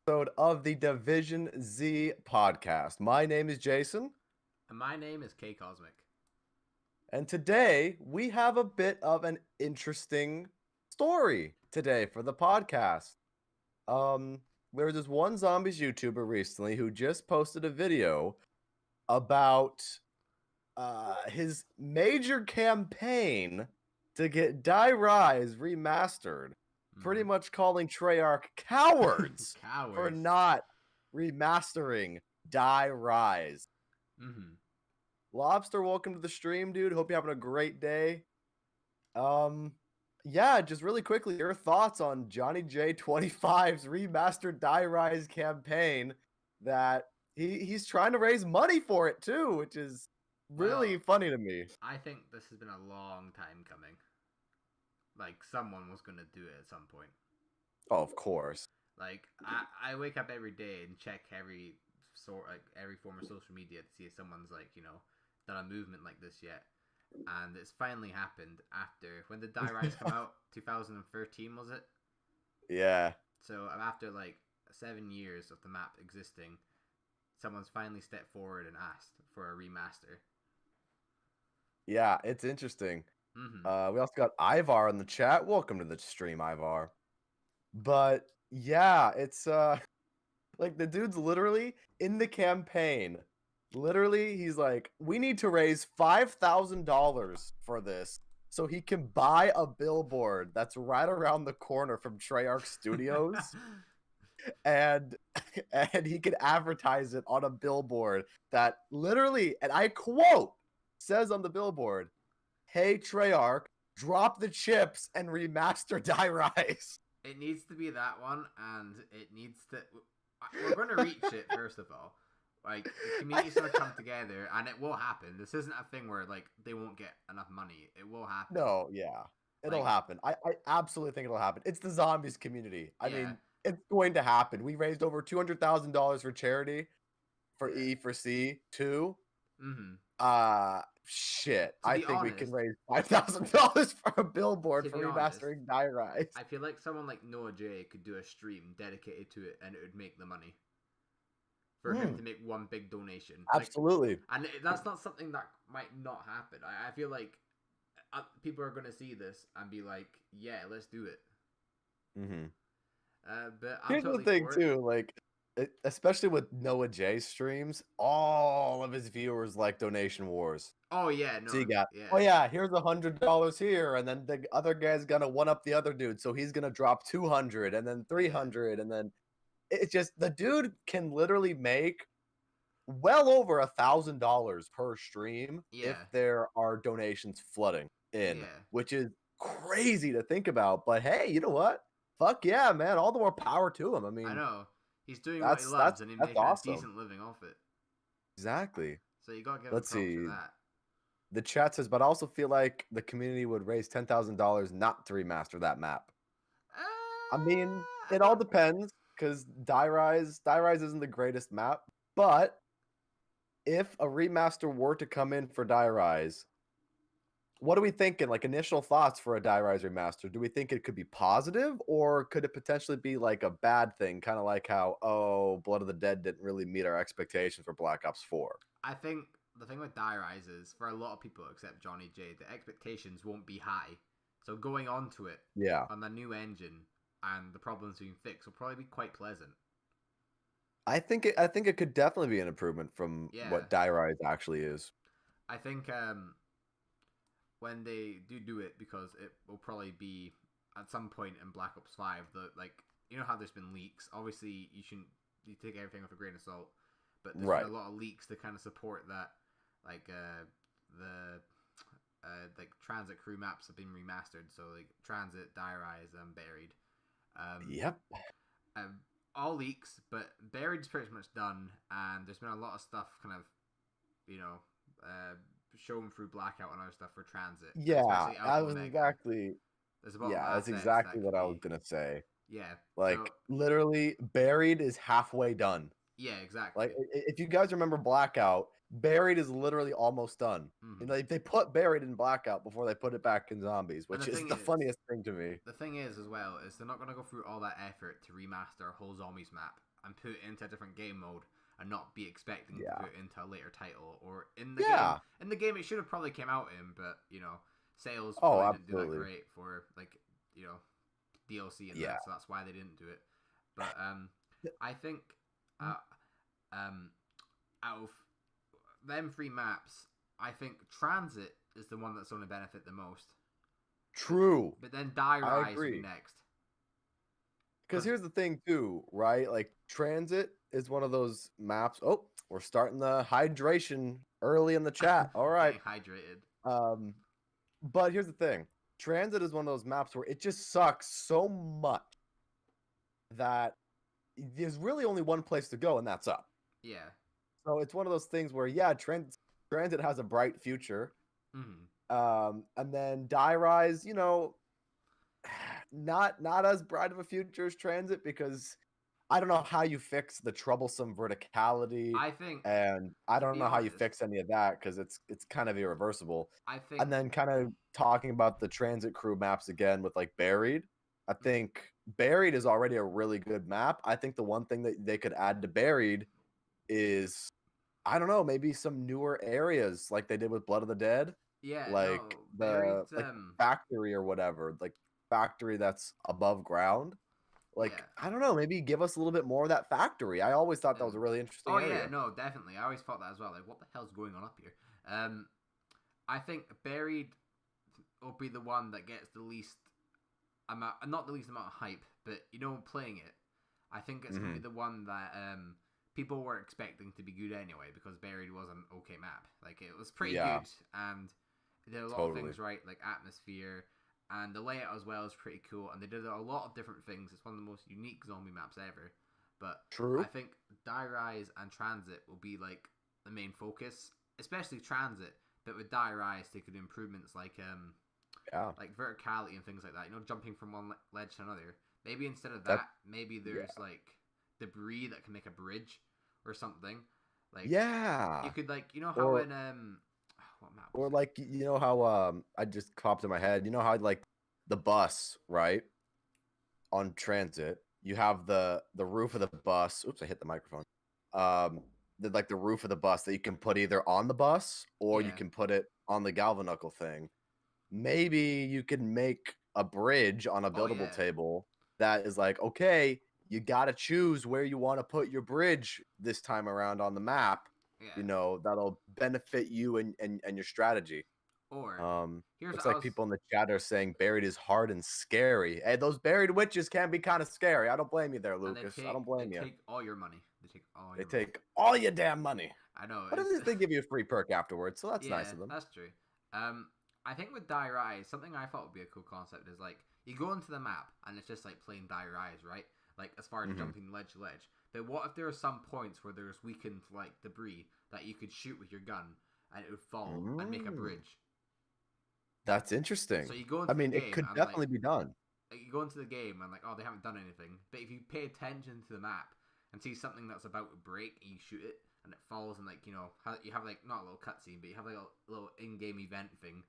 Episode of the Division Z podcast. My name is Jason. And my name is K Cosmic. And today we have a bit of an interesting story today for the podcast. There was this one zombies YouTuber recently who just posted a video about his major campaign to get Die Rise remastered. Pretty much calling Treyarch cowards for not remastering Die Rise. Lobster, welcome to the stream, dude. Hope you're having a great day. Yeah, just really quickly, your thoughts on Johnny J25's remastered Die Rise campaign that he's trying to raise money for it too, which is really funny to me. I think this has been a long time coming. Like, someone was going to do it at some point. Oh, of course. Like, I wake up every day and check every form of social media to see if someone's, like, you know, done a movement like this yet. And it's finally happened after, when did Die Rise come out? 2013, was it? Yeah. So, after, like, 7 years of the map existing, someone's finally stepped forward and asked for a remaster. Yeah, it's interesting. We also got Ivar in the chat. Welcome to the stream, Ivar. But yeah, it's like the dude's literally in the campaign. Literally, he's like, we need to raise $5,000 for this so he can buy a billboard that's right around the corner from Treyarch Studios. and he can advertise it on a billboard that literally, and I quote, says on the billboard, "Hey Treyarch, drop the chips and remaster Die Rise." It needs to be that one, and it needs to... We're going to reach it, first of all. Like, the community's going to come together, and it will happen. This isn't a thing where, like, they won't get enough money. It will happen. No, yeah. It'll happen. I absolutely think it'll happen. It's the zombies community. I mean, it's going to happen. We raised over $200,000 for charity for E4C too. Shit. I think we can raise $5,000 for a billboard for remastering Die Rise. I feel like someone like Noah J could do a stream dedicated to it, and it would make the money for him to make one big donation. Absolutely. Like, and that's not something that might not happen. I feel like people are going to see this and be like, yeah, let's do it. But I'm here's totally the thing too, like, especially with Noah J streams, all of his viewers like donation wars. Oh yeah, no. So you got, oh yeah, here's $100 here, and then the other guy's gonna one up the other dude, so he's gonna drop 200, and then 300, and then it's just the dude can literally make well over $1,000 per stream if there are donations flooding in, which is crazy to think about. But hey, you know what? Fuck yeah, man! All the more power to him. I mean, I know he's doing what he loves, and he's making a decent living off it. Exactly. So you gotta give him props for that. The chat says, but I also feel like the community would raise $10,000 not to remaster that map. I mean, it all depends, because Die Rise isn't the greatest map, but if a remaster were to come in for Die Rise, what are we thinking? Like, initial thoughts for a Die Rise remaster? Do we think it could be positive, or could it potentially be like a bad thing? Kind of like how, Blood of the Dead didn't really meet our expectations for Black Ops 4. I think the thing with Die Rise is, for a lot of people except Johnny J, the expectations won't be high. So going on to it on the new engine and the problems being fixed will probably be quite pleasant. I think it could definitely be an improvement from what Die Rise actually is. I think when they do it, because it will probably be at some point in Black Ops 5, like, you know how there's been leaks. Obviously, you take everything with a grain of salt, but there's been a lot of leaks to kind of support that, like the like transit crew maps have been remastered. So like Transit, Die Rise, and Buried. All leaks, but Buried's pretty much done, and there's been a lot of stuff kind of, you know, shown through Blackout and other stuff for Transit. That's exactly what I was gonna say. Yeah, like, literally, Buried is halfway done. Yeah, exactly. Like, if you guys remember Blackout, Buried is literally almost done. You know, they put Buried in Blackout before they put it back in Zombies, which is the funniest thing to me. The thing is, as well, is they're not going to go through all that effort to remaster a whole Zombies map and put it into a different game mode and not be expecting to Yeah. put it into a later title or in the game. Yeah. In the game, it should have probably came out in, but sales Oh, probably didn't do that absolutely. great for DLC and Yeah. that, so that's why they didn't do it. But I think out of them 3 maps, I think Transit is the one that's going to benefit the most. True. But then Die I Rise will be agree. next. Because here's the thing, too, right? Like, Transit is one of those maps. Oh, we're starting the hydration early in the chat. All right. Getting hydrated. But here's the thing. Transit is one of those maps where it just sucks so much that there's really only one place to go, and that's up. Yeah. So it's one of those things where, yeah, Transit has a bright future. Mm-hmm. And then Die Rise, not as bright of a future as Transit, because I don't know how you fix the troublesome verticality, I think, and I don't know how you honest, fix any of that because it's kind of irreversible. I think, And then kind of talking about the Transit Crew maps again with like Buried, I think Buried is already a really good map. I think the one thing that they could add to Buried is, I don't know, maybe some newer areas like they did with Blood of the Dead. yeah, Like no, the Buried, factory or whatever, like factory that's above ground. Like, yeah. I don't know, maybe give us a little bit more of that factory. I always thought that was a really interesting Oh area. yeah, no, definitely. I always thought that as well. Like, what the hell's going on up here? I think Buried will be the one that gets the least amount, not the least amount of hype, but playing it, I think it's gonna be the one that people were expecting to be good anyway, because Buried was an okay map. Like, it was pretty good, and it did a lot of things right, like atmosphere, and the layout as well is pretty cool, and they did a lot of different things. It's one of the most unique zombie maps ever. But True. I think Die Rise and Transit will be like the main focus, especially Transit. But with Die Rise, they could do improvements like verticality and things like that. Jumping from one ledge to another. Maybe instead of that, maybe there's like debris that can make a bridge or something. Like, you could, like, how in what map was or it? like, how I just popped in my head, how like the bus, right, on Transit, you have the roof of the bus. Oops, I hit the microphone. The roof of the bus that you can put either on the bus or you can put it on the galvanuckle thing. Maybe you can make a bridge on a buildable table that is like, okay, you got to choose where you want to put your bridge this time around on the map. That'll benefit you and your strategy. Or here's Looks what like people in the chat are saying Buried is hard and scary. Hey, those buried witches can be kind of scary. I don't blame you there, Lucas. I don't blame you. They take all your money. They take all your damn money. I know. But at least they give you a free perk afterwards, so that's nice of them. That's true. I think with Die Rise, something I thought would be a cool concept is, like, you go into the map and it's just like plain Die Rise, right? Like, as far as jumping ledge to ledge. But what if there are some points where there's weakened, like, debris that you could shoot with your gun and it would fall and make a bridge? That's interesting. So you go into the game, it could definitely be done. You go into the game and, like, oh, they haven't done anything. But if you pay attention to the map and see something that's about to break and you shoot it and it falls, and, like, you have, like, not a little cutscene, but you have, like, a little in-game event thing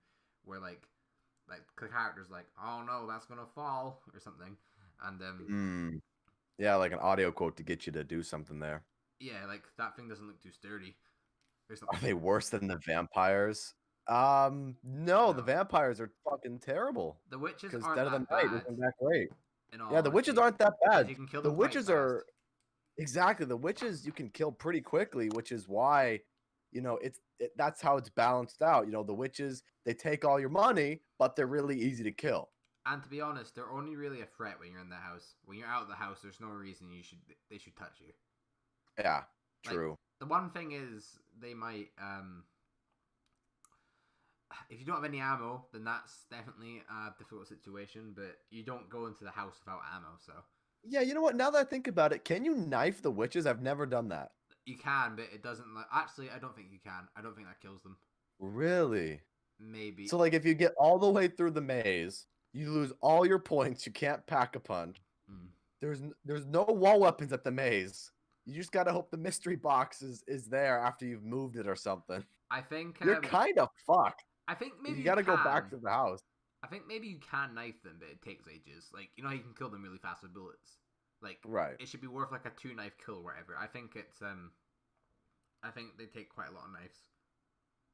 where, like the character's like, oh no, that's gonna fall or something, and yeah, like an audio quote to get you to do something there. Yeah, like, that thing doesn't look too sturdy or something. Are they worse than the vampires? No, the vampires are fucking terrible. The witches aren't Dead of the Night isn't that great. Yeah, the witches aren't that bad. You can kill them. The witches are exactly, the witches you can kill pretty quickly, which is why that's how it's balanced out. The witches, they take all your money, but they're really easy to kill. And to be honest, they're only really a threat when you're in the house. When you're out of the house, there's no reason they should touch you. Yeah, true. Like, the one thing is, they might if you don't have any ammo, then that's definitely a difficult situation. But you don't go into the house without ammo, so. Yeah, you know what? Now that I think about it, can you knife the witches? I've never done that. You can, but it doesn't. Actually, I don't think you can. I don't think that kills them. Really? Maybe. So, like, if you get all the way through the maze, you lose all your points. You can't pack a punch. There's no wall weapons at the maze. You just gotta hope the mystery box is there after you've moved it or something. I think you're kind of fucked. I think maybe you gotta go back to the house. I think maybe you can knife them, but it takes ages. Like, you can kill them really fast with bullets. Like, Right. it should be worth like a 2-knife kill or whatever. I think it's I think they take quite a lot of knives.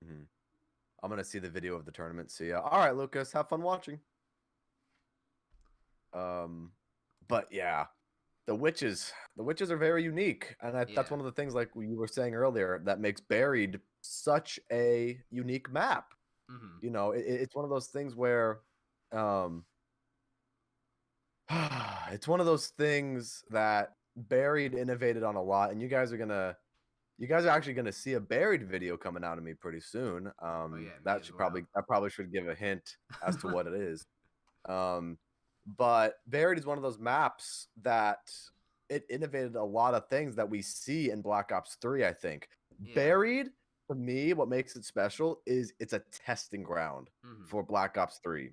Mm-hmm. I'm gonna see the video of the tournament. See ya. All right, Lucas, have fun watching. But yeah, the witches are very unique, and that's Yeah. one of the things, like you were saying earlier, that makes Buried such a unique map. Mm-hmm. You know, it's one of those things where, it's one of those things that Buried innovated on a lot, and you guys are actually gonna see a Buried video coming out of me pretty soon. Oh yeah, me as well. That probably should give a hint as to what it is. But Buried is one of those maps that it innovated a lot of things that we see in Black Ops 3, I think. Yeah. Buried, for me, what makes it special is it's a testing ground Mm-hmm. for Black Ops 3.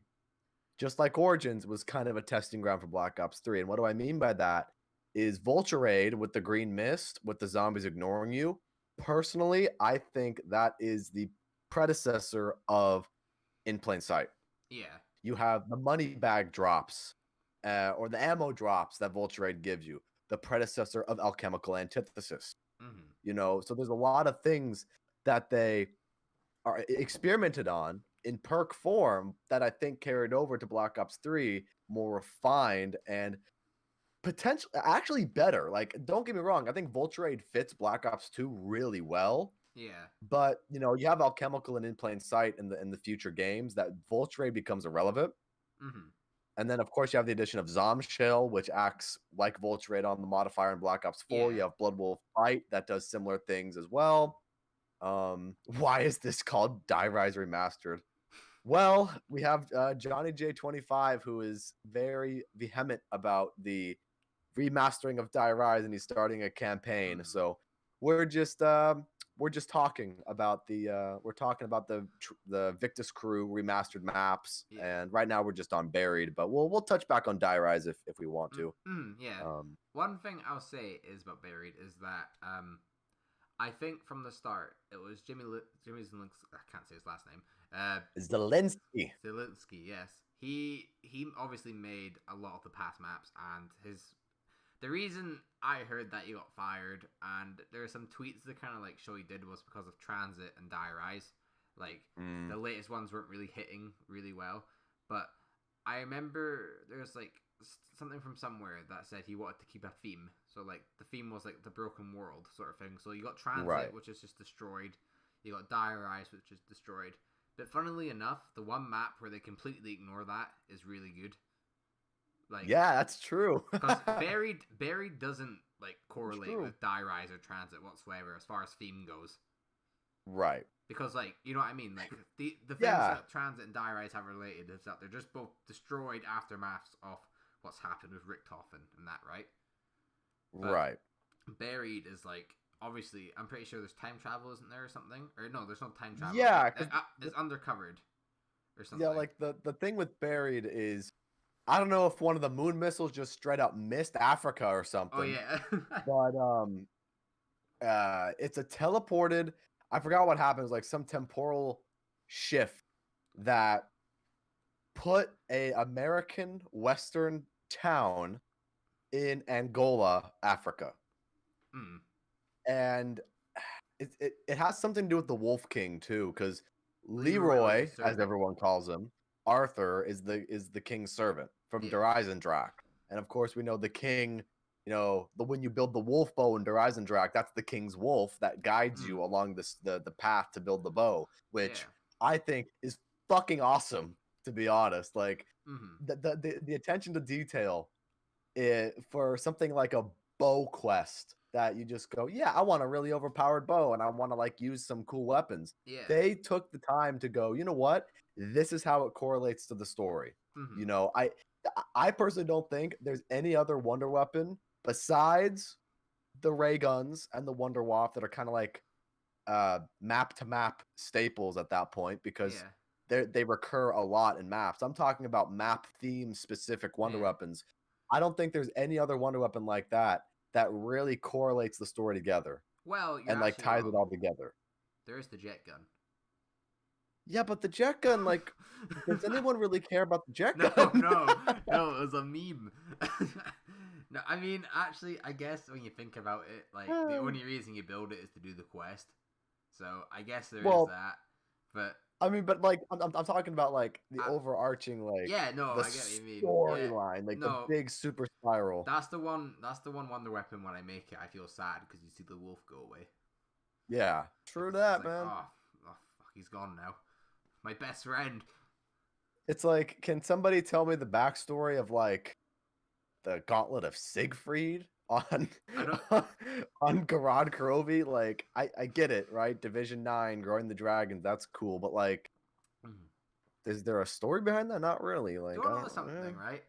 Just like Origins was kind of a testing ground for Black Ops 3. And what do I mean by that? Is Vulture Raid with the green mist, with the zombies ignoring you. Personally, I think that is the predecessor of In Plain Sight. Yeah. You have the money bag drops, or the ammo drops that Vulture Raid gives you, the predecessor of Alchemical Antithesis. Mm-hmm. You know, so there's a lot of things that they are experimented on in perk form that I think carried over to Black Ops 3, more refined and potentially actually better. Like, don't get me wrong, I think Vulture Raid fits Black Ops 2 really well. Yeah. But you know, you have Alchemical and In Plain Sight in the future games that Vulture Raid becomes irrelevant. Mm-hmm. And then of course you have the addition of Zombshell, which acts like Vulture Raid on the modifier in Black Ops 4. Yeah. You have Blood Wolf Fight that does similar things as well. Why is this called Die Rise Remastered? Well, we have Johnny J25, who is very vehement about the remastering of Die Rise, and he's starting a campaign. Mm-hmm. So we're just talking about the Victus Crew remastered maps, Yeah. and right now we're just on Buried, but we'll touch back on Die Rise if we want to. Yeah. One thing I'll say is about Buried is that I think from the start it was Jimmy Zelensky. I can't say his last name. Zelensky. Zelensky, yes. He obviously made a lot of the past maps, and the reason I heard that he got fired, and there are some tweets that kind of like show he did, was because of Transit and Die Rise. Like the latest ones weren't really hitting really well, but I remember there's like something from somewhere that said he wanted to keep a theme. So like the theme was like the broken world sort of thing. So you got Transit, Right. which is just destroyed. You got Die Rise, which is destroyed. But funnily enough, the one map where they completely ignore that is really good. Like, yeah, that's true. because Buried doesn't like correlate with Die Rise or Transit whatsoever as far as theme goes. Right. Because like, you know what I mean? Like the things Yeah. that Transit and Die Rise have related is that they're just both destroyed aftermaths of what's happened with Richthofen and that, right? But right. Buried is like, obviously, I'm pretty sure there's time travel, isn't there, or something? Or no, there's no time travel. Yeah, it's undercovered or something. Yeah, like the thing with Buried is, I don't know if one of the moon missiles just straight up missed Africa or something. Oh yeah. But it's a teleported. I forgot what happened. It was like some temporal shift that put a American Western town in Angola, Africa. And it has something to do with the Wolf King too, because Leroy, as everyone calls him, Arthur, is the king's servant from Drak. And of course we know the king, you know, when you build the wolf bow in Drak, that's the king's wolf that guides you along the path to build the bow, which I think is fucking awesome, to be honest. Like the attention to detail for something like a bow quest that you just go, yeah, I want a really overpowered bow and I want to like use some cool weapons. Yeah. They took the time to go, you know what? This is how it correlates to the story. You know, I personally don't think there's any other wonder weapon besides the ray guns and the Wonder Waff that are kind of like map to map staples at that point, because they recur a lot in maps. I'm talking about map theme specific wonder weapons. I don't think there's any other wonder weapon like that really correlates the story together. Well, and like ties it all together. There is the jet gun. Yeah, but the jet gun, like, does anyone really care about the jet gun? No, it was a meme. No, I mean, actually, I guess when you think about it, like, the only reason you build it is to do the quest. So, I guess there is Well, that. But, I mean, but like I'm talking about like the I, overarching like yeah, no, the I get what you mean. Yeah, storyline, like the no, big super spiral. that's the one. That's the one Wonder Weapon. When I make it, I feel sad because you see the wolf go away. Yeah, Like true it's that, like, man. oh, fuck, he's gone now. My best friend. It's like, can somebody tell me the backstory of like the Gauntlet of Siegfried on I don't. on Garad Kurobi? Like, I get it, right? Division 9, growing the dragons, that's cool, but like, Mhm. is there a story behind that? Not really. Do you Like, I want to know don't. something, right?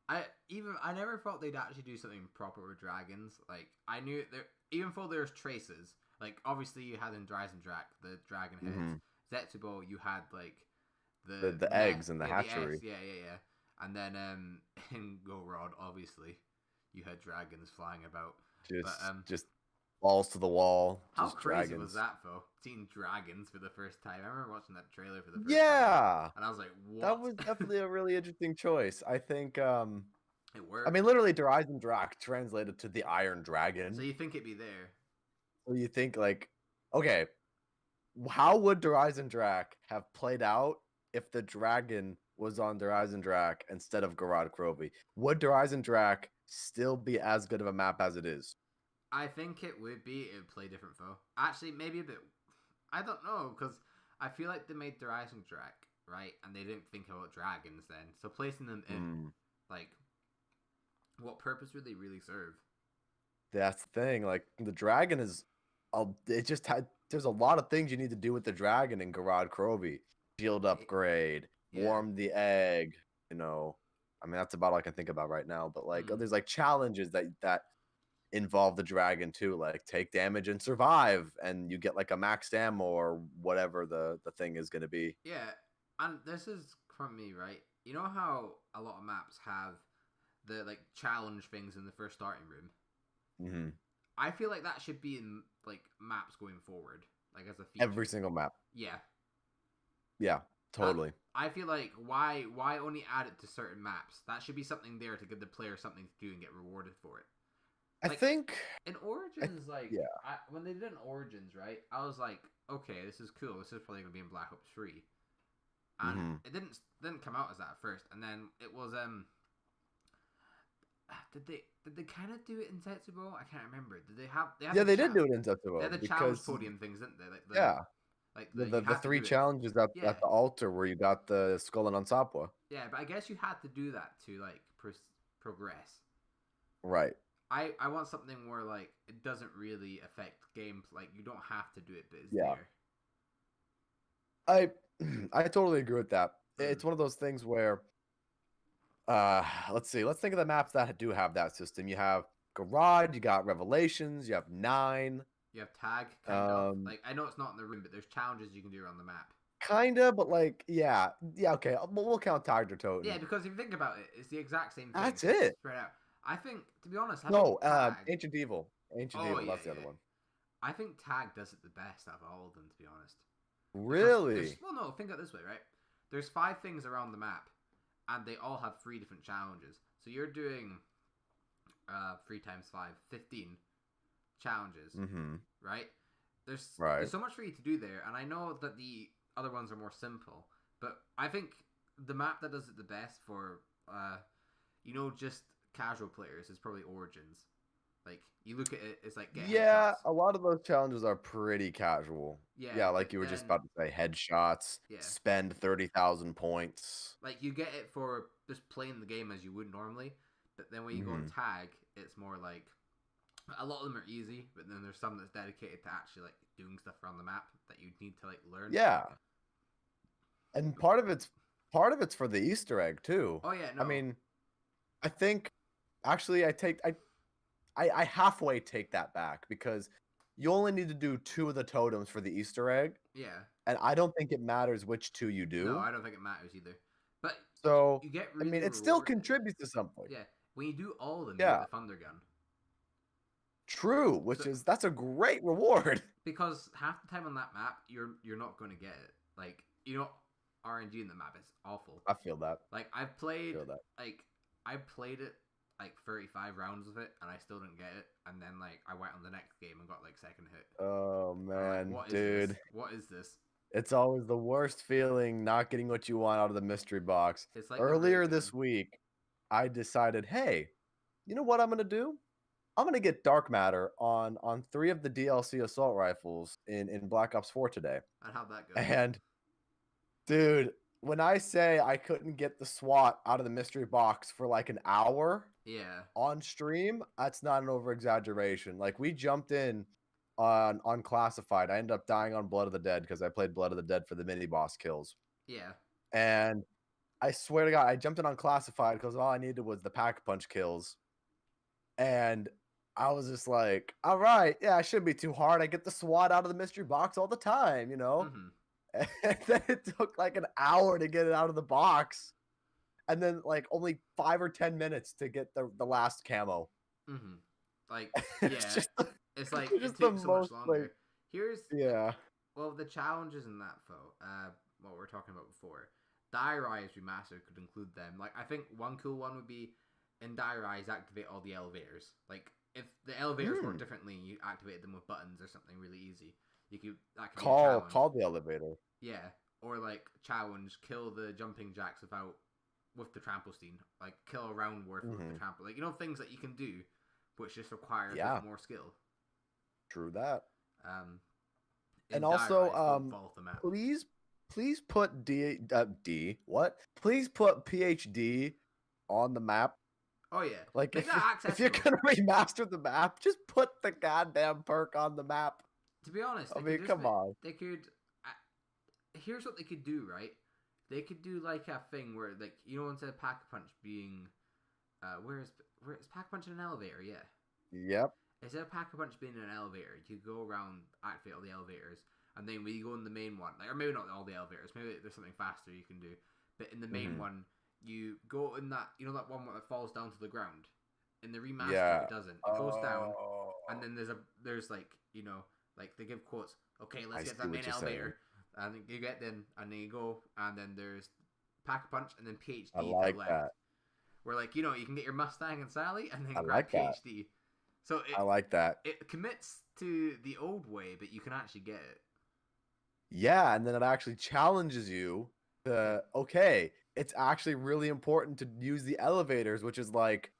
I never thought they'd actually do something proper with dragons. Like I knew there, even though there's traces. Like obviously you had in Dryzen Drak the dragon heads. Mhm. Zetsubo you had like the The net, eggs in the yeah, the eggs, hatchery. yeah. And then in Go Rod, obviously, you had dragons flying about. But Just balls to the wall, how just crazy was dragons. that though? Seeing dragons for the first time. I remember watching that trailer for the first time, Yeah, and I was like, that "What?" was definitely a really interesting choice. I think. It I worked. mean, literally, Dryzen Drak translated to the Iron So Dragon. you think it'd be there? So you think like, okay, how would Dryzen Drak have played out if the dragon was on Dryzen Drak instead of Garad Krovi? Would Dryzen Drak still be as good of a map as it is? I think it would be. It would play different foe. Actually, maybe a bit. I don't know because I feel like they made the Rising Drag right, and they didn't think about dragons then. So placing them in, Mm, like, what purpose would they really serve? that's the thing. Like the dragon is, it just had. There's a lot of things you need to do with the dragon in Garad Krovi. Shield upgrade, Yeah. warm the egg. You know, I mean that's about all I can think about right now. But like, Mm. there's like challenges that involve the dragon too, like take damage and survive, and you get like a max ammo or whatever the thing is going to be. Yeah, and this is from me, right? You know how a lot of maps have the like challenge things in the first starting room. Hmm. I feel like that should be in like maps going forward, like as a Every feature. single map. Yeah, Yeah, that totally. I feel like why only add it to certain maps? That should be something there to give the player something to do and get rewarded for it. I Like think. in I, Origins, like yeah. when they did in Origins, right? I was like, okay, this is cool. This is probably gonna be in Black Ops 3, and Hmm. it didn't come out as that at first, and then it was did they kind of do it in Tetsubo? I can't remember. Did they had Yeah, they did do it in they had Tetsuo the challenge because podium things, didn't they? yeah, Like the the you the had to three do it. challenges Yeah, at the altar where you got the skull and Ansapwa. yeah, but I guess you had to do that to like progress. Right. I want something where like it doesn't really affect game. Like you don't have to do it, but it's Yeah. there. I I totally agree with that. Mm. It's one of those things where let's see. Let's think of the maps that do have that system. You have Garage, you got Revelations, you have 9. You have tag, kind of. Like I know it's not in the room, but there's challenges you can do around the map. Kinda, but like, yeah, okay. We'll count Tiger Yeah, Totem. because if you think about it, it's the exact same thing. That's It's just it. spread out. I think, to be honest, I think No, tag. Ancient Evil. Ancient Oh Evil. yeah, That's the other yeah. one. I think tag does it the best out of all of them, to be honest. Because there's Really? well, no, think of it this way, right? There's 5 things around the map, and they all have 3 different challenges. So you're doing 3 times 5, 15 challenges, Mm-hmm. right? Right. There's so much for you to do there, and I know that the other ones are more simple, but I think the map that does it the best for just casual players is probably Origins. Like you look at it, it's like get Yeah, headshots. a lot of those challenges are pretty casual. Yeah, Yeah, but like you were just then about to say, headshots, yeah, spend 30,000 points. like you get it for just playing the game as you would normally, but then when you go on Mm-hmm. tag, it's more like a lot of them are easy, but then there's some that's dedicated to actually like doing stuff around the map that you need to like learn. Yeah. And part of it's for the Easter egg too. Oh yeah, I no, mean, I think actually I halfway take that back because you only need to do 2 of the totems for the Easter egg, yeah, and I don't think it matters which 2 you no, do. I don't think it matters either. But So, you get I mean, really it still rewarded. contributes to something. Yeah, when you do all of them, you get Yeah, the thunder gun. true, So that's a great reward. because half the time on that map, you're not going to get it. Like RNG in the map is awful. I feel that. Like I feel that. I played it like 35 rounds of it, and I still didn't get it. And then like I went on the next game and got like second hit. Oh And I'm like, man, what is this? dude. What is this? It's always the worst feeling not getting what you want out of the mystery box. It's like the Earlier breakdown. this week, I decided, hey, you know what I'm gonna do? I'm gonna get dark matter on 3 of the DLC assault rifles in Black Ops 4 today. And how'd that go? And dude, when I say I couldn't get the SWAT out of the mystery box for like an hour Yeah. on stream, that's not an over exaggeration. Like we jumped in on classified. I ended up dying on Blood of the Dead because I played Blood of the Dead for the mini boss kills. Yeah. And I swear to God, I jumped in on classified because all I needed was the pack punch kills. And I was just like, all right, yeah, it shouldn't be too hard. I get the SWAT out of the mystery box all the time, you know? Mm-hmm. And then it took like an hour to get it out of the box. And then like only 5 or 10 minutes to get the last camo. Mm-hmm. Like, yeah. It's like it takes so much longer. Like, Here's yeah. Well, the challenges in that what we were talking about before, Die Rise Remaster could include them. Like, I think one cool one would be in Die Rise, activate all the elevators. Like, if the elevators work differently, you activate them with buttons or something really easy. You could that could call the elevator. Yeah, or like challenge, kill the jumping jacks with the trampoline. Like, kill a round worth with the trampoline. Like, you know, things that you can do, which just require a bit more skill. True that. And Rise, also, please put Please put PhD on the map. Oh yeah, like if you're gonna remaster the map, just put the goddamn perk on the map. To be honest, I mean, come on. They could. Here's what they could do, right? They could do like a thing where, like, you know, instead of pack punch being, where's pack punch in an elevator? Yeah. Yep. Instead of pack punch being in an elevator, you go around, activate all the elevators, and then when you go in the main one, like, or maybe not all the elevators, maybe there's something faster you can do, but in the main one, you go in that, you know, that one that falls down to the ground. In the remaster, it doesn't. It goes down, and then there's like, you know, like they give quotes. Okay, let's get that main elevator, and you get in, and then you go, and then there's pack punch, and then PhD. I like that. Where, like, you know, you can get your Mustang and Sally, and then grab PhD. So I like that. It commits to the old way, but you can actually get it. Yeah, and then it actually challenges you to, okay, it's actually really important to use the elevators, which is like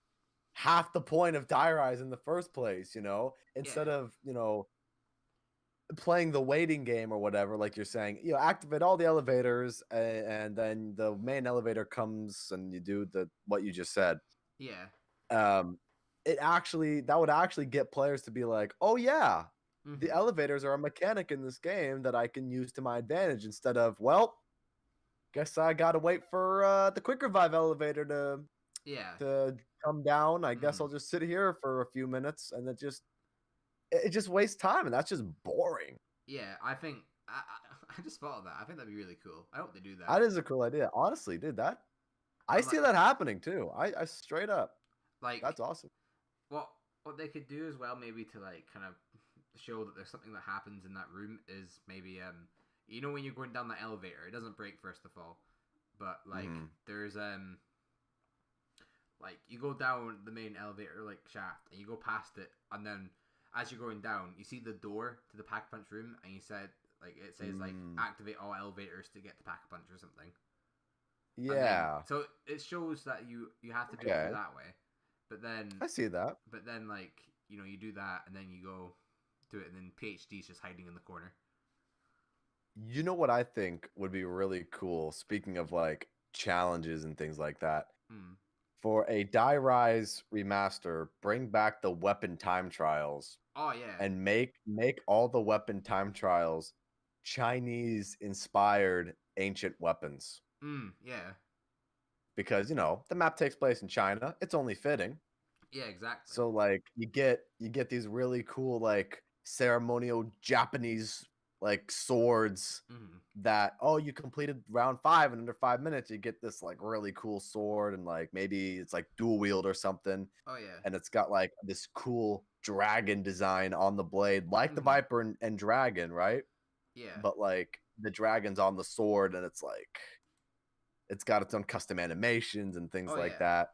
half the point of Die Rise in the first place, you know? Instead of, you know, playing the waiting game or whatever, like you're saying, you know, activate all the elevators and then the main elevator comes and you do what you just said. Yeah. That would actually get players to be like, oh yeah, the elevators are a mechanic in this game that I can use to my advantage, instead of, well, guess I gotta wait for the quick revive elevator to come down. I guess I'll just sit here for a few minutes, and it just wastes time, and that's just boring. Yeah, I think I just thought of that. I think that'd be really cool. I hope they do that. That is a cool idea, honestly, dude. I see that happening too. I straight up, like, that's awesome. What they could do as well, maybe to like kind of show that there's something that happens in that room, is maybe you know, when you're going down that elevator, it doesn't break first of all, but like there's like you go down the main elevator like shaft and you go past it, and then as you're going down, you see the door to the pack punch room, and you said, like, it says like activate all elevators to get to pack punch or something. Yeah. So it shows that you have to do it that way. But then I see that. But then, like, you know, you do that and then you go do it, and then PhD's just hiding in the corner. You know what I think would be really cool, speaking of like challenges and things like that? For a Die Rise remaster, bring back the weapon time trials. Oh yeah. And make all the weapon time trials Chinese inspired ancient weapons. Yeah. Because, you know, the map takes place in China. It's only fitting. Yeah, exactly. So like you get these really cool like ceremonial Japanese like swords that, oh, you completed round 5 in under 5 minutes, you get this like really cool sword, and like maybe it's like dual wield or something. Oh yeah. And it's got like this cool dragon design on the blade, like the Viper and Dragon, right? Yeah. But like the dragon's on the sword, and it's like it's got its own custom animations and things like that.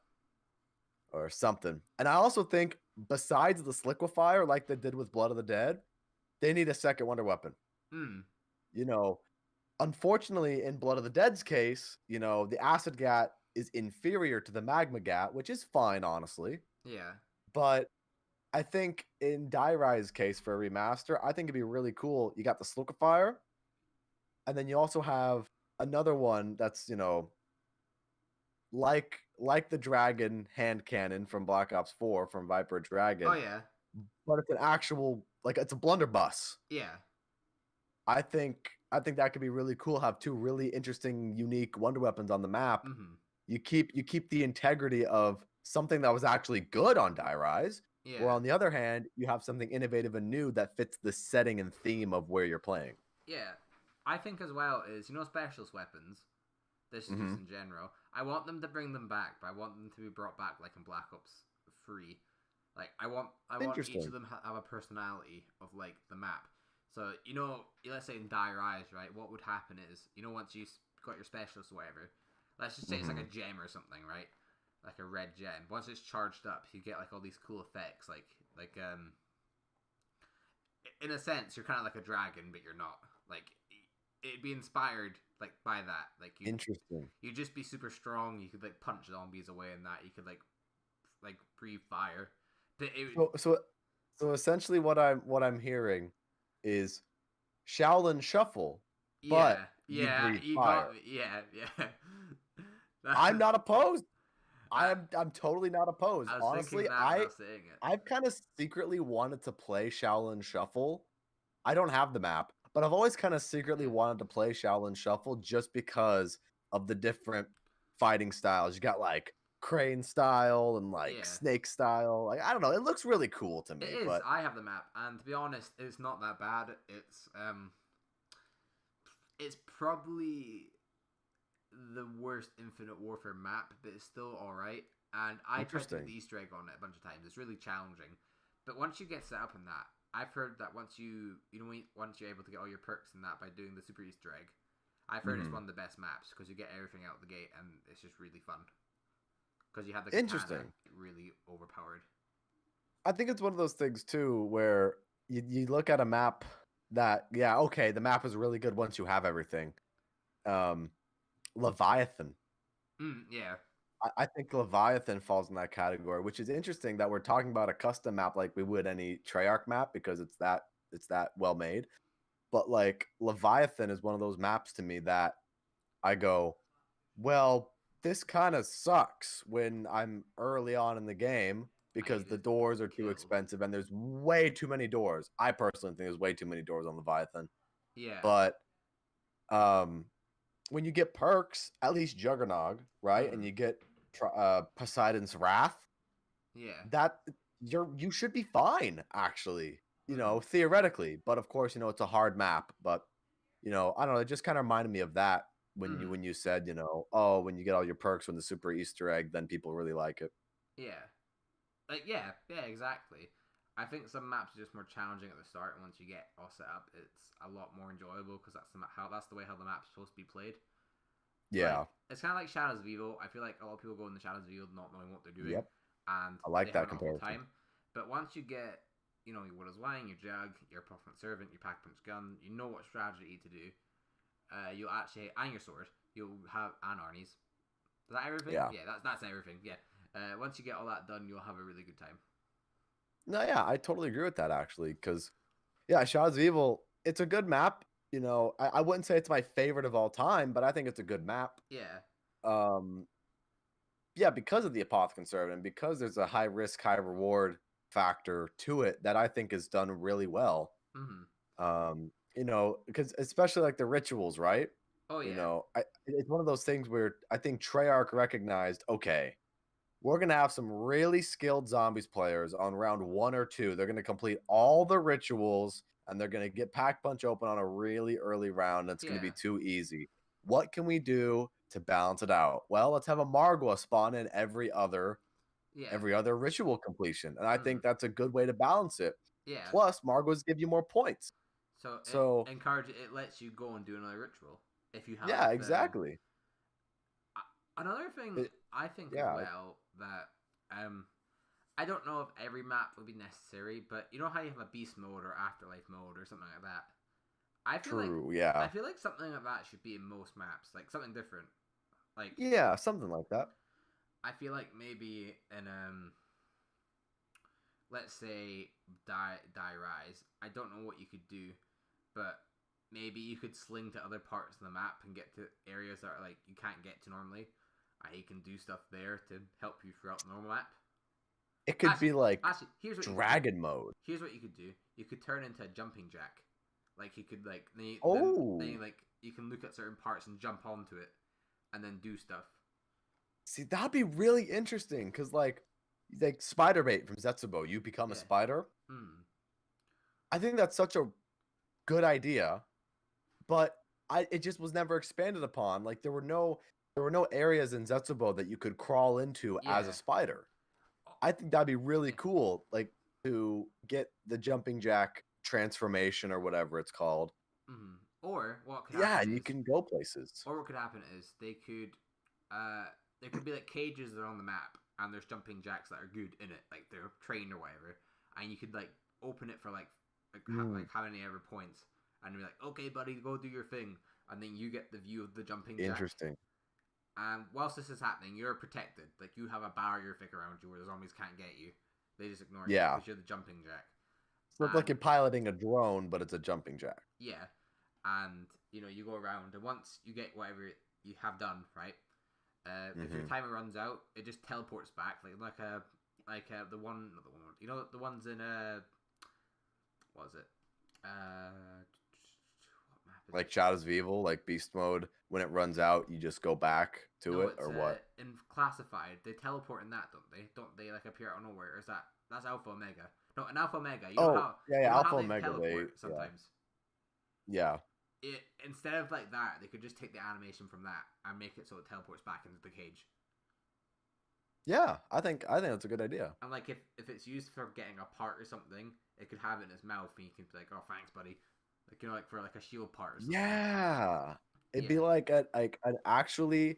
or something. And I also think besides the Sliquifier, like they did with Blood of the Dead, they need a second wonder weapon. Hmm. You know, unfortunately, in Blood of the Dead's case, the Acid Gat is inferior to the Magma Gat, which is fine, honestly. Yeah. But I think in Dairei's case for a remaster, I think it'd be really cool. You got the Slukifier, and then you also have another one that's, like the dragon hand cannon from Black Ops 4 from Viper Oh Dragon, yeah. but it's an actual it's a blunderbuss. Yeah. I think that could be really cool. Have two really interesting, unique wonder weapons on the map. Mm-hmm. You keep the integrity of something that was actually good on Die Rise, where Yeah. on the other hand, you have something innovative and new that fits the setting and theme of where you're playing. Yeah. I think as well is specialist weapons. This is just in general. I want them to bring them back, but I want them to be brought back like in Black Ops 3. Like I want each of them have a personality of like the map. So let's say in Die Rise, right? What would happen is once you got your specialist or whatever, let's just say it's like a gem or something, right? Like a red gem. Once it's charged up, you get like all these cool effects, like in a sense, you're kind of like a dragon, but you're not. Like it'd be inspired like by that. Like Interesting. You'd just be super strong. You could like punch zombies away in that. You could like breathe fire. But So essentially, what I'm hearing is Shaolin Shuffle, but you breathe fire. Yeah. I'm not opposed. I'm totally not opposed. I was Honestly, thinking that when I was saying it. I've kind of secretly wanted to play Shaolin Shuffle. I don't have the map, but I've always kind of secretly wanted to play Shaolin Shuffle just because of the different fighting styles. You got like crane style and like snake style. Like I don't know, it looks really cool to me. It is. But I have the map, and to be honest, it's not that bad. It's probably the worst Infinite Warfare map, but it's still alright. And I tried to do the Easter egg on it a bunch of times. It's really challenging. But once you get set up in that, I've heard that once once you're able to get all your perks in that by doing the super Easter egg, I've heard it's one of the best maps because you get everything out of the gate and it's just really fun. Because you have the katana really overpowered. I think it's one of those things too where you look at a map that the map is really good once you have everything. Leviathan. Yeah. I think Leviathan falls in that category, which is interesting that we're talking about a custom map like we would any Treyarch map because it's that well made. But like Leviathan is one of those maps to me that I go, well, this kind of sucks when I'm early on in the game because the doors are too expensive and there's way too many doors. I personally think there's way too many doors on Leviathan. Yeah. But when you get perks, at least Juggernog, right? And you get Poseidon's Wrath. Yeah. That you should be fine, actually. Theoretically. But of course, it's a hard map. But I don't know. It just kind of reminded me of that when you said, when you get all your perks when the super Easter egg, then people really like it. Yeah. Yeah, exactly. I think some maps are just more challenging at the start, and once you get all set up, it's a lot more enjoyable because that's the way how the map's supposed to be played. Yeah, it's kind of like Shadows of Evil. I feel like a lot of people go in the Shadows of Evil not knowing what they're doing, and I like that comparison. comparison. But once you get, your Widow's Wine, your Jug, your Prophet Servant, your Pack Punch Gun, you know what strategy to do. You'll actually and your sword, you'll have and Arnie's. Is that everything? Yeah, that's everything. Yeah. Once you get all that done, you'll have a really good time. No, yeah, I totally agree with that actually, because Shadows of Evil, it's a good map. I wouldn't say it's my favorite of all time, but I think it's a good map. Yeah. Because of the Apothecary Servant and because there's a high risk, high reward factor to it that I think is done really well. Because especially like the rituals, right? Oh yeah. It's one of those things where I think Treyarch recognized, okay, we're going to have some really skilled zombies players on round 1 or 2. They're going to complete all the rituals and they're going to get Pack Punch open on a really early round. That's going to be too easy. What can we do to balance it out? Well, let's have a Margwa spawn in every other ritual completion. And I think that's a good way to balance it. Yeah. Plus, Margwas give you more points. So it lets you go and do another ritual if you have. Yeah, exactly. Another thing I think as well that I don't know if every map would be necessary, but you know how you have a beast mode or afterlife mode or something like that. True, yeah. I feel like something like that should be in most maps, like something different. Like yeah, something like that. I feel like maybe in let's say die rise. I don't know what you could do, but maybe you could sling to other parts of the map and get to areas that are like you can't get to normally. You can do stuff there to help you throughout the normal map. It could be like here's what dragon mode. Here's what you could do. You could turn into a jumping jack. Like you could like then like you can look at certain parts and jump onto it, and then do stuff. See, that'd be really interesting because like spider bait from Zetsubo, you become a spider. I think that's such a good idea, but it just was never expanded upon. Like there were no areas in Zetsubo that you could crawl into as a spider. I think that'd be really cool, like to get the jumping jack transformation or whatever it's called. Or what could happen? Yeah, and you can go places. Or what could happen is they could, there could be like cages that are on the map, and there's jumping jacks that are good in it, like they're trained or whatever, and you could like open it for like how many ever points, and be like, okay, buddy, go do your thing, and then you get the view of the jumping jack. Interesting. And whilst this is happening, you're protected. Like you have a barrier thing around you where the zombies can't get you. They just ignore you because you're the jumping jack. So it's like you're piloting a drone, but it's a jumping jack. Yeah, and you know you go around, and once you get whatever you have done, right? If your timer runs out, it just teleports back, like the one, not the one, you know, the ones in what is it? What map is like it? Shadows of Evil, like beast mode. When it runs out, you just go back to it, or what? In Classified, they teleport in that, don't they? Don't they like appear out of nowhere? Or is that's Alpha Omega? No, in Alpha Omega. You know how, Alpha Omega. They sometimes. Yeah. Instead of like that, they could just take the animation from that and make it so it teleports back into the cage. Yeah, I think that's a good idea. And like if it's used for getting a part or something, it could have it in its mouth, and you can be like, "Oh, thanks, buddy." Like like for like a shield part or something. Yeah, it'd be like an actually.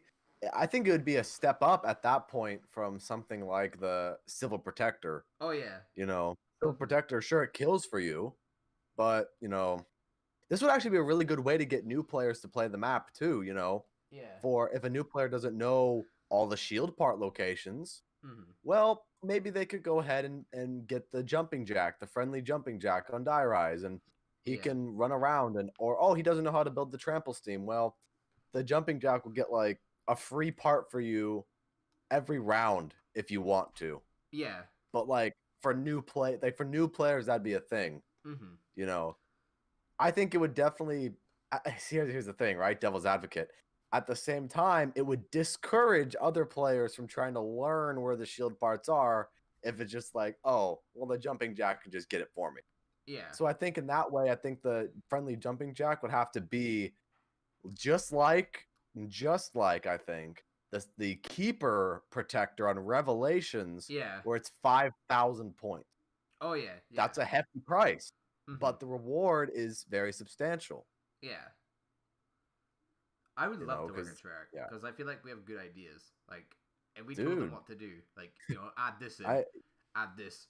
I think it would be a step up at that point from something like the Civil Protector. Oh yeah. You know, Civil Protector, sure, it kills for you, but you know, this would actually be a really good way to get new players to play the map too. You know, for if a new player doesn't know all the shield part locations, well, maybe they could go ahead and get the jumping jack, the friendly jumping jack on Die Rise, and he can run around or he doesn't know how to build the trample steam. Well, the jumping jack will get like a free part for you every round if you want to. Yeah. But like for new players, that'd be a thing. You know, I think it would definitely. Here's the thing, right? Devil's advocate. At the same time, it would discourage other players from trying to learn where the shield parts are if it's just like, oh, well, the jumping jack can just get it for me. Yeah. So I think in that way, I think the friendly jumping jack would have to be just like I think the keeper protector on Revelations, where it's 5,000 points. Oh yeah. That's a hefty price, but the reward is very substantial. Yeah. I would love to work at Treyarch because I feel like we have good ideas. Like, and we told them what to do. Like, you know, add this in, add this.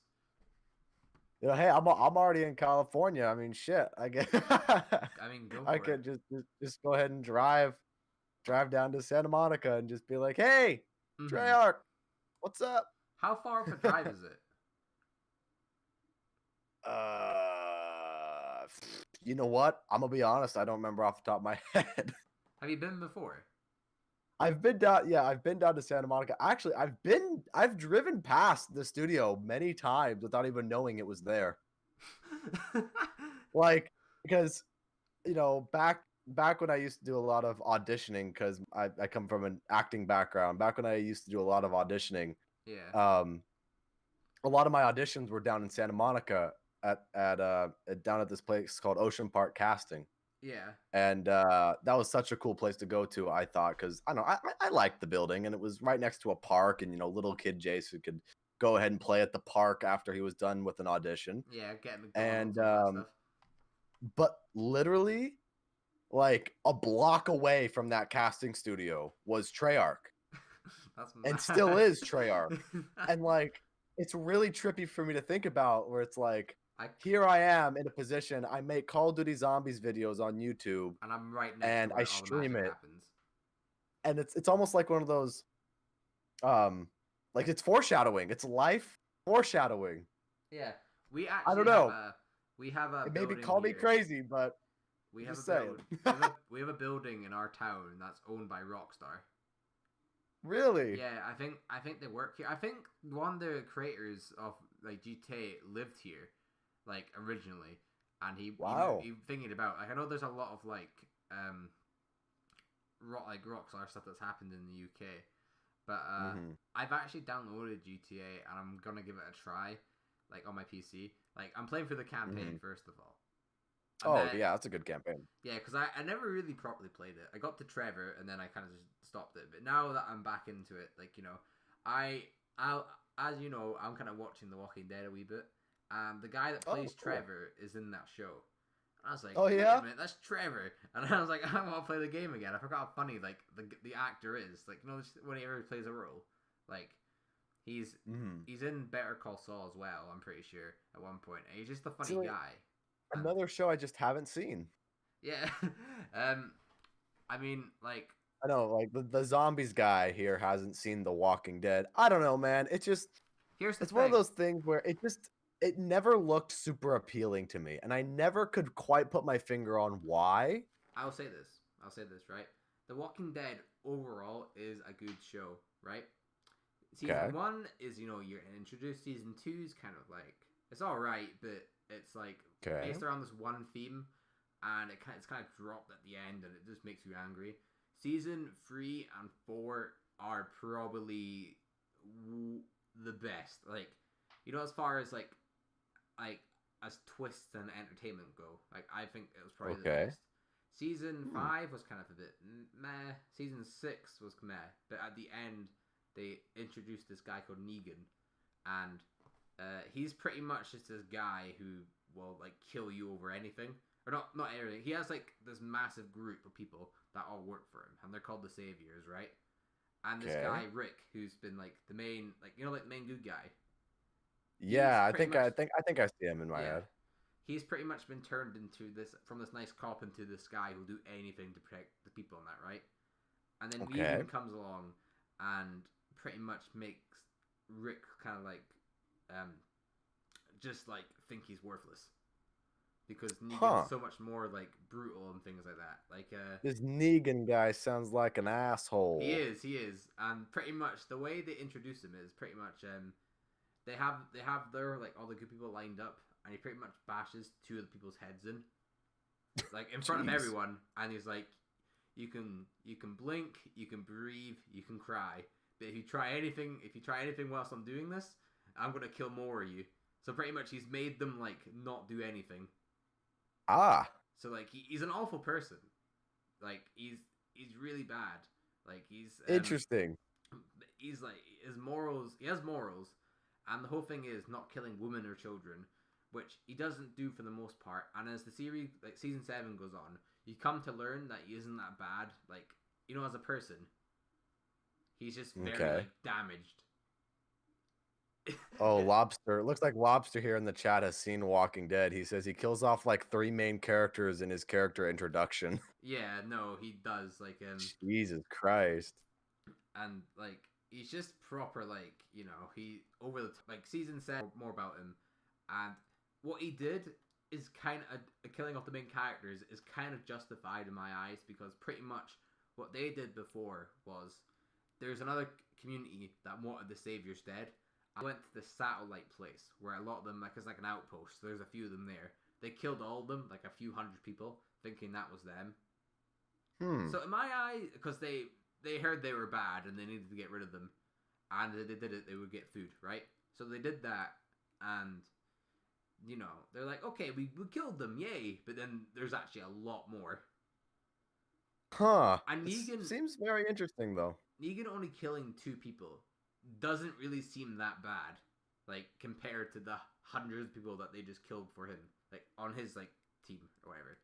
You know, hey, I'm already in California. I mean, shit. I get. I mean, I could just go ahead and drive down to Santa Monica and just be like, hey, Treyarch, what's up? How far of a drive is it? You know what? I'm gonna be honest. I don't remember off the top of my head. Have you been before? I've been down. Yeah, I've been down to Santa Monica. Actually, I've driven past the studio many times without even knowing it was there. Like, because, you know, back when I used to do a lot of auditioning, because I come from an acting background. Back when I used to do a lot of auditioning, a lot of my auditions were down in Santa Monica down at this place called Ocean Park Casting. Yeah. And that was such a cool place to go to, I thought, because I don't know, I liked the building, and it was right next to a park, and, you know, little kid Jason could go ahead and play at the park after he was done with an audition. Yeah, getting and stuff. But literally, like a block away from that casting studio was Treyarch. That's and mad. still is Treyarch. And like, it's really trippy for me to think about where it's like, I here I am in a position, I make Call of Duty Zombies videos on YouTube and I'm right next to and I where all the stream magic it. happens. And it's almost like one of those, um, like it's foreshadowing. It's life foreshadowing. Yeah, we I actually don't have know. a we have a It maybe building call me here. crazy, but We I'm have a just saying. build. We have a building in our town that's owned by Rockstar. Really? Yeah, I think they work here. I think one of the creators of like GTA lived here, like originally, and Wow. he thinking about like I know there's a lot of Rockstar stuff that's happened in the UK, but Mm-hmm. I've actually downloaded GTA and I'm gonna give it a try, like on my PC. Like I'm playing for the Mm-hmm. campaign first of all, and Oh then yeah, that's a good campaign. yeah, because I never really properly played it. I got to Trevor and then I kind of just stopped it. But now that I'm back into it, like you know, I as you know, I'm kind of watching The Walking Dead a wee bit, and the guy that Oh, plays cool. Trevor is in that show. And I was like, Oh wait a yeah? minute, that's Trevor. And I was like, I want to play the game again. I forgot how funny like the actor is. Like you know, whenever he plays a role, like he's Mm-hmm. he's in Better Call Saul as well. I'm pretty sure at one point. And he's just a See, funny like, guy. And another show I just haven't seen. yeah, um, I mean, like, I know, like the zombies guy here hasn't seen The Walking Dead. I don't know, man. here's the It's one of thing. those things where it never looked super appealing to me, and I never could quite put my finger on why. I'll say this. I'll say this, right? The Walking Dead overall is a good show, right? Season Okay. one is, you know, you're introduced. Season two is kind of like, it's alright, but it's like Okay. based around this one theme, and it's kind of dropped at the end, and it just makes you angry. Season three and four are probably the best. Like, you know, as far as like as twists and entertainment go. Like I think it was probably the Okay. best. Season Hmm. 5 was kind of a bit meh. Season 6 was meh, but at the end they introduced this guy called Negan, and he's pretty much just this guy who will like kill you over anything, or not anything. He has like this massive group of people that all work for him, and they're called the Saviors, right? And this Okay. guy Rick, who's been like the main, like you know, like the main good guy. He's Yeah, pretty much I think I see him in my yeah, head. he's pretty much been turned into this from this nice cop into this guy who'll do anything to protect the people in that, right? And then Okay. Negan comes along and pretty much makes Rick kind of like um just like think he's worthless because Negan's Huh. so much more like brutal and things like that. This Negan guy sounds like an asshole. He is, and pretty much the way they introduce him is pretty much they have their like all the good people lined up, and he pretty much bashes two of the people's heads in, like in front of Jeez. everyone, and he's like, you can blink, you can breathe, you can cry, but if you try anything whilst I'm doing this, I'm gonna kill more of you. So pretty much he's made them like not do anything. Ah, So like he's an awful person. Like he's really bad. Like interesting. he's like his morals. He has morals, and the whole thing is not killing women or children, which he doesn't do for the most part. And as the series, like season 7 goes on, you come to learn that he isn't that bad. Like you know, as a person, he's just very Okay. like damaged. Oh, Lobster. It looks like Lobster here in the chat has seen Walking Dead. He says he kills off like 3 main characters in his character introduction. Yeah, no, he does. Jesus Christ. And like he's just proper like you know he over the like season 7 more about him, and what he did is kind of killing off the main characters is kind of justified in my eyes because pretty much what they did before was there's another community that wanted the saviors dead. I went to the satellite place where a lot of them like it's like an outpost. So there's a few of them there. They killed all of them, like a few hundred people, thinking that was them. Hmm. So in my eye, because they heard they were bad and they needed to get rid of them, and they did it, they would get food, right? So they did that, and you know they're like, okay, we killed them, yay! But then there's actually a lot more. Huh. And This seems very interesting though. Negan only killing 2 people doesn't really seem that bad, like compared to the hundreds of people that they just killed for him, like on his like team or whatever.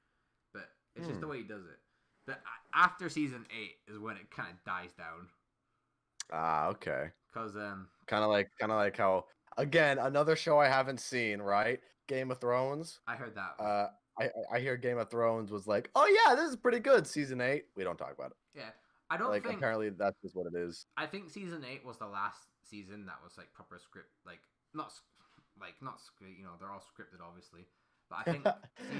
But it's just the way he does it. But after season 8 is when it kind of dies down. Ah, okay. Cause Kind of like how, again, another show I haven't seen, right? Game of Thrones. I heard that was Uh, I hear Game of Thrones was like, oh yeah, this is pretty good. Season 8. We don't talk about it. yeah. I don't Like think apparently that's just what it is. I think season 8 was the last season that was like proper script, not script. You know, they're all scripted, obviously. But I think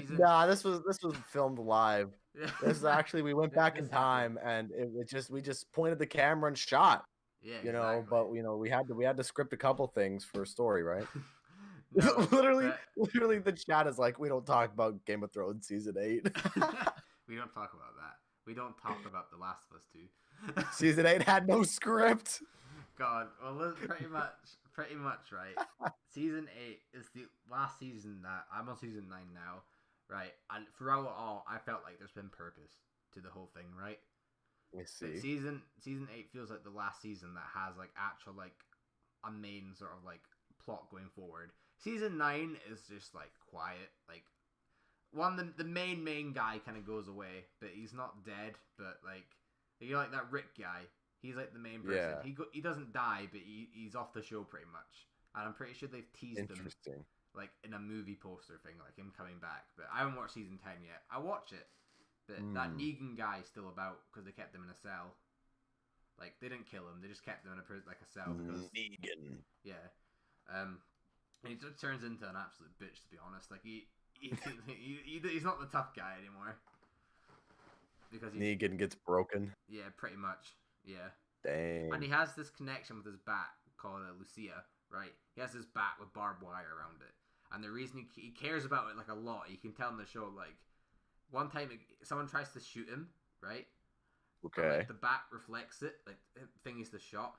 season Nah, this was filmed live. yeah, This is actually we went back this in happened. time and we just pointed the camera and shot. Yeah, You know, exactly. but we had to script a couple things for story, right? No, literally, but literally, the chat is like, we don't talk about Game of Thrones season 8. we don't talk about that. We don't talk about The Last of Us 2. Season 8 had no script. God, well, pretty much, right? Season 8 is the last season that I'm on season 9 now, right? And throughout it all, I felt like there's been purpose to the whole thing, right? Let me But see. season 8 feels like the last season that has like actual like a main sort of like plot going forward. Season 9 is just like quiet, like the main guy kind of goes away, but he's not dead. But like you know, like that Rick guy, he's like the main person. Yeah. He doesn't die, but he's off the show pretty much. And I'm pretty sure they've teased him Interesting. like in a movie poster thing, like him coming back. But I haven't watched season 10 yet. I watch it, but that Negan guy is still about because they kept him in a cell. Like they didn't kill him; they just kept him in a cell because Negan. yeah. And he just turns into an absolute bitch, to be honest. Like he's not the tough guy anymore. Because Negan gets broken. yeah, pretty much, yeah. Dang. And he has this connection with his bat called Lucia, right? He has this bat with barbed wire around it, and the reason he cares about it like a lot, you can tell in the show. Like one time, someone tries to shoot him, right? Okay. And, like, the bat reflects it, like thing is the shot,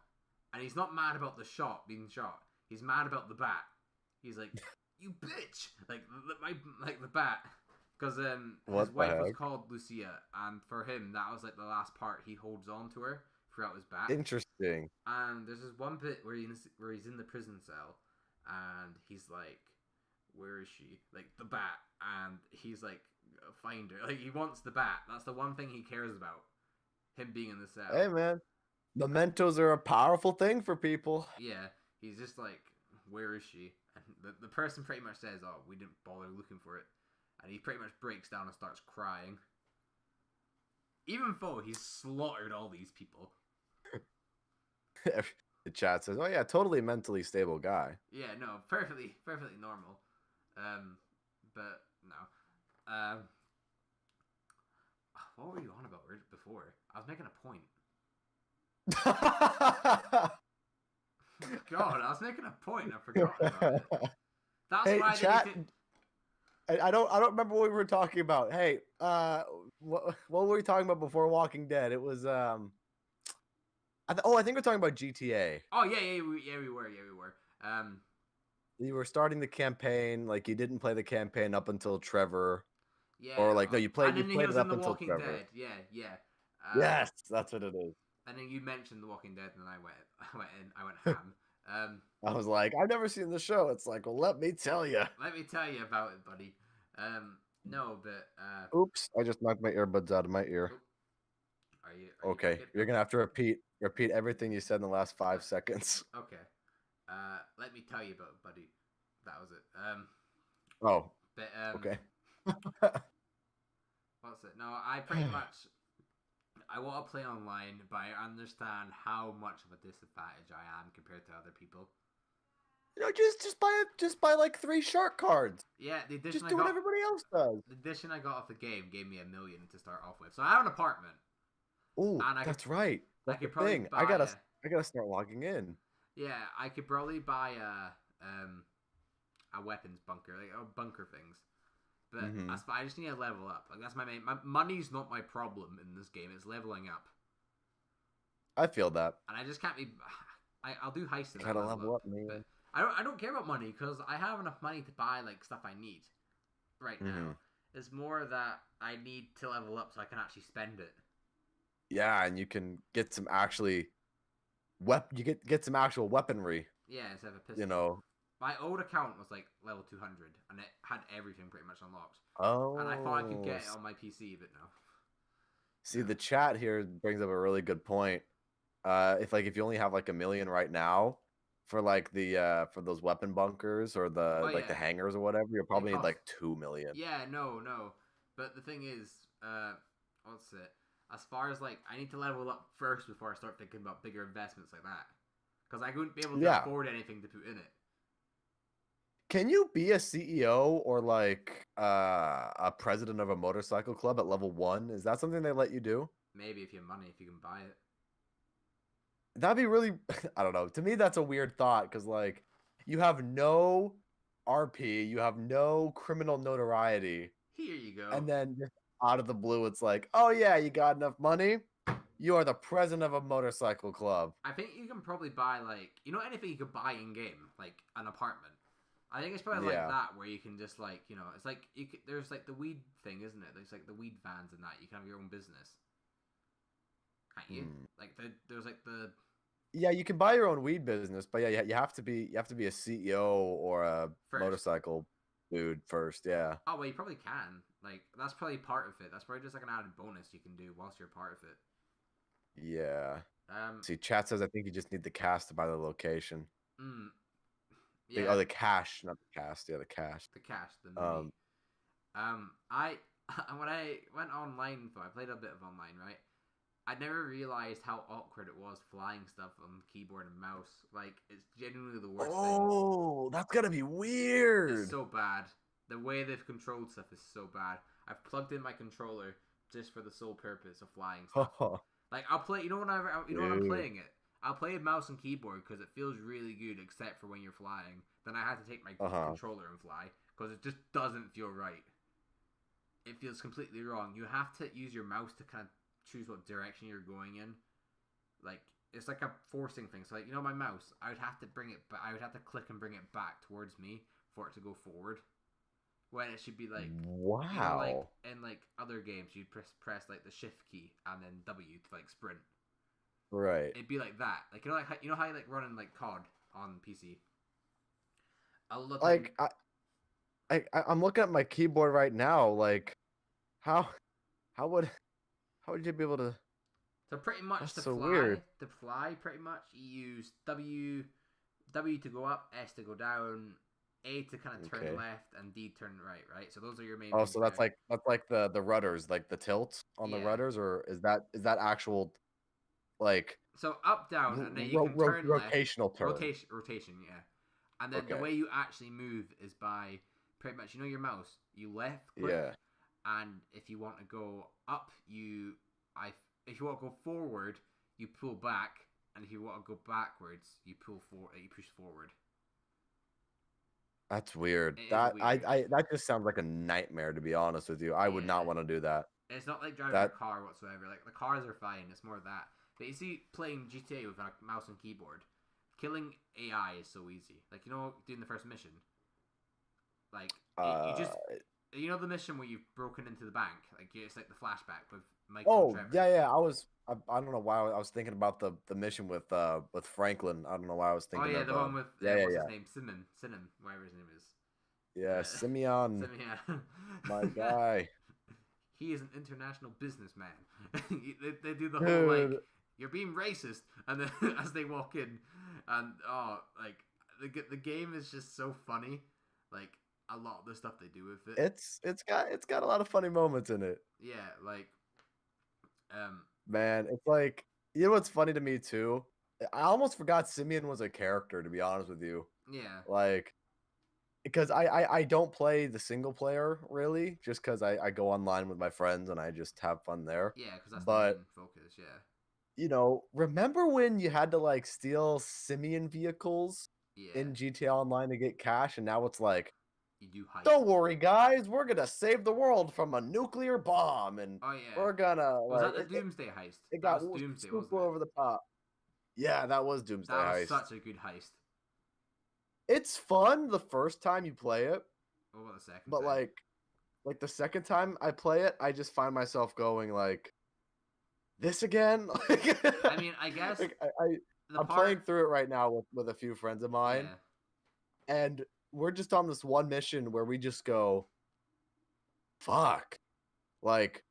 and he's not mad about the shot being shot. He's mad about the bat. He's like, "You bitch!" Like the bat, because his wife was called Lucia, and for him that was like the last part he holds on to her throughout his bat. Interesting. And there's this one bit where he's in the prison cell, and he's like, "Where is she?" Like the bat, and he's like, "Find her." Like he wants the bat. That's the one thing he cares about. Him being in the cell. Hey man, mementos are a powerful thing for people. Yeah, he's just like, "Where is she?" And the person pretty much says, "Oh, we didn't bother looking for it," and he pretty much breaks down and starts crying. Even though he's slaughtered all these people. The chat says, "Oh yeah, totally mentally stable guy." Yeah, no, perfectly normal. But no. What were you on about before? I was making a point. God, I was making a point. I forgot about it. That's hey, why chat. They I don't remember what we were talking about. Hey, what were we talking about before Walking Dead? It was I think we're talking about GTA. Oh yeah, we were. You were starting the campaign, like you didn't play the campaign up until Trevor. Yeah. Or like no, you played it up until Trevor. Dead. Yeah. Yes, that's what it is. And then you mentioned The Walking Dead, and I went ham. I was like, I've never seen the show. It's like, well, let me tell you. Let me tell you about it, buddy. No, but oops, I just knocked my earbuds out of my ear. Are you okay? You're gonna have to repeat everything you said in the last 5 seconds. Okay. Let me tell you about it, buddy. That was it. Oh. But okay. What's it? No, I pretty much. I want to play online, but I understand how much of a disadvantage I am compared to other people. You know, just buy like 3 shark cards. Yeah, the edition just do what everybody else does. The edition I got off the game gave me $1 million to start off with, so I have an apartment. Ooh, that's right. That's the thing. I gotta start logging in. Yeah, I could probably buy a weapons bunker, like bunker things. But I just need to level up. Like that's my main. My money's not my problem in this game. It's leveling up. I feel that. And I just can't be. I'll do heists. Gotta level up, man. But I don't care about money because I have enough money to buy like stuff I need right now. It's more that I need to level up so I can actually spend it. Yeah, and you can get some actually you get some actual weaponry. Yeah, instead of a pistol. You know. My old account was like level 200, and it had everything pretty much unlocked. Oh. And I thought I could get it on my PC, but no. See, the chat here brings up a really good point. if you only have like 1 million right now for like the for those weapon bunkers or Oh the yeah, hangars or whatever, you'll it probably need costs. like 2 million. Yeah, no. But the thing is, what's it? As far as like, I need to level up first before I start thinking about bigger investments like that, because I wouldn't be able to Yeah. afford anything to put in it. Can you be a CEO or like a president of a motorcycle club at level 1? Is that something they let you do? Maybe if you have money, if you can buy it. That'd be really I don't know. To me that's a weird thought cuz like you have no RP, you have no criminal notoriety, Here you go. and then just out of the blue it's like, "Oh yeah, you got enough money? You are the president of a motorcycle club." I think you can probably buy like, anything you could buy in game, like an apartment. I think it's probably like Yeah. that where you can just like, it's like there's like the weed thing, isn't it? There's like the weed vans and that you can have your own business, can't you? Hmm. Like there's like the Yeah, you can buy your own weed business, but yeah, you have to be a CEO or a first. motorcycle dude first. Yeah. Oh well, you probably can. Like that's probably part of it. That's probably just like an added bonus you can do whilst you're part of it. Yeah. Um. See, chat says I think you just need the cast to buy the location. Mm, Oh, yeah. the cash, not the cast. Yeah, the cash. The cash, the money. Um. I when I went online, I played a bit of online, right? I never realized how awkward it was flying stuff on keyboard and mouse. Like, it's genuinely the worst thing. Oh, that's gonna be It's weird. so bad. The way they've controlled stuff is so bad. I've plugged in my controller just for the sole purpose of flying stuff. Oh, Like, I'll play. When I'm dude. playing it, I'll play mouse and keyboard because it feels really good, except for when you're flying. Then I have to take my Uh-huh. controller and fly because it just doesn't feel right. It feels completely wrong. You have to use your mouse to kind of choose what direction you're going in. Like, it's like a forcing thing. So like, my mouse, I would have to bring it back. I would have to click and bring it back towards me for it to go forward. When it should be like, like Wow. in like other games, you'd press like the shift key and then W to like sprint. Right. It'd be like that. Like how you like running like COD on PC. A lot of time. Like I'm looking at my keyboard right now. Like, how how would how would you be able to? So pretty much That's so weird. to fly, pretty much you use W to go up, S to go down, A to kind of turn Okay. left, and D turn right. Right. So those are your main Oh, things so there. that's like the rudders, like the tilt on the Yeah. rudders, or is that actual like So up, down, and then you can turn left. rotational turn? Rotation. Yeah. And then the Okay. way you actually move is by pretty much your mouse. You left click, Yeah. and if you want to go up, if you want to go forward, you pull back, and if you want to go backwards, you push forward. That's weird. It is That weird. that just sounds like a nightmare, to be honest with you. I would Yeah. not want to do that. It's not like driving a That car whatsoever. Like the cars are fine. It's more that. But you see, playing GTA with a mouse and keyboard, killing AI is so easy. Like doing the first mission. Like you uh just the mission where you've broken into the bank. Like it's like the flashback with Michael and oh, Trevor. yeah, I don't know why I was thinking about the mission with Franklin. I don't know why I was Oh thinking yeah, of the one with what's his name, Sinan, whatever his name is. yeah, Simeon, Simeon. my guy. He is an international businessman. they do the whole like Dude, you're being racist, and then as they walk in, and like the game is just so funny. Like a lot of the stuff they do with it. it's got a lot of funny moments in it. Yeah, like Man, it's like, you know what's funny to me too? I almost forgot Simeon was a character, to be honest with you. yeah, Like, because I don't play the single player really, just because I go online with my friends and I just have fun there. yeah, because that's the But main focus. Yeah, remember when you had to like steal Simeon vehicles yeah, in GTA Online to get cash, and now it's like, you do heist. don't worry, guys, we're gonna save the world from a nuclear bomb, and Oh yeah, we're gonna was like that the Doomsday heist? it That got was Doomsday, super wasn't it? over the top. Yeah, that was Doomsday That was Heist. such a good heist. It's fun the first time you play it, What about the second but time? like the second time I play it, I just find myself going like, this again. I mean, I guess like the I'm playing through it right now with a few friends of mine, yeah. and we're just on this one mission where we just go, fuck, like,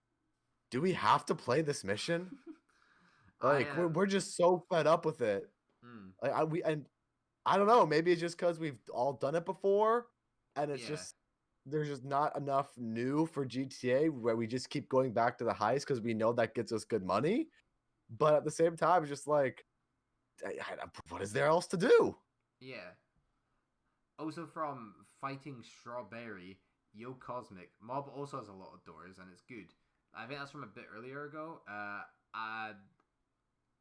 do we have to play this mission? I Like we're just so fed up with it. mm, Like I don't know. Maybe it's just because we've all done it before, and it's yeah, just there's just not enough new for GTA where we just keep going back to the heist because we know that gets us good money. But at the same time, it's just like, what is there else to do? yeah. Also from Fighting Strawberry, Yo Cosmic, Mob also has a lot of doors and it's good. I think that's from a bit earlier ago.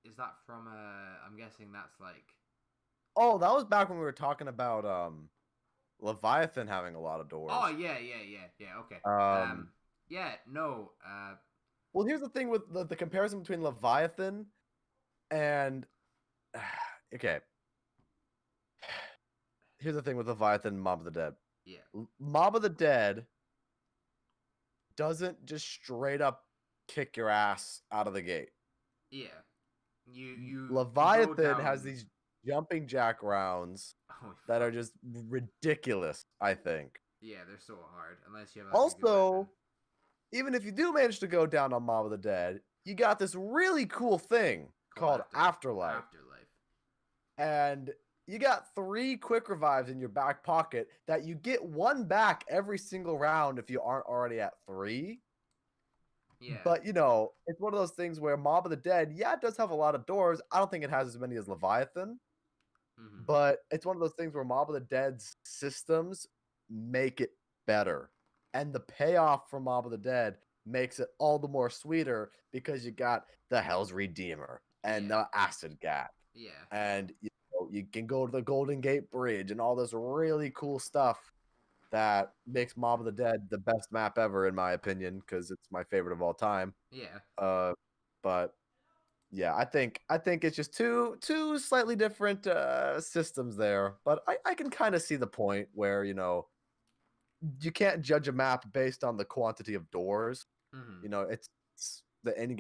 Is that from I'm guessing that's like Oh, that was back when we were talking about Leviathan having a lot of oh doors. yeah, okay. Um, Yeah, no, well, here's the thing with the comparison between Leviathan and okay. Here's the thing with Leviathan and Mob of the Dead. yeah, Mob of the Dead doesn't just straight up kick your ass out of the gate. yeah. You go Leviathan has down. these jumping jack rounds Oh that are fuck. just ridiculous, I think. Yeah, they're so hard unless you have like a good weapon. Also, even if you do manage to go down on Mob of the Dead, you got this really cool thing Called called Afterlife. Afterlife. And you got 3 quick revives in your back pocket that you get 1 back every single round if you aren't already at 3. Yeah. But, you know, it's one of those things where Mob of the Dead, yeah, it does have a lot of doors. I don't think it has as many as Leviathan, Mm-hmm. but it's one of those things where Mob of the Dead's systems make it better. And the payoff from Mob of the Dead makes it all the more sweeter because you got the Hell's Redeemer and Yeah. the Acid Gap. Yeah. And you can go to the Golden Gate Bridge and all this really cool stuff that makes Mob of the Dead the best map ever, in my opinion, because it's my favorite of all time. Yeah. But yeah, I think it's just two slightly different systems there. But I can kind of see the point where you can't judge a map based on the quantity of doors. Mm-hmm. It's the end game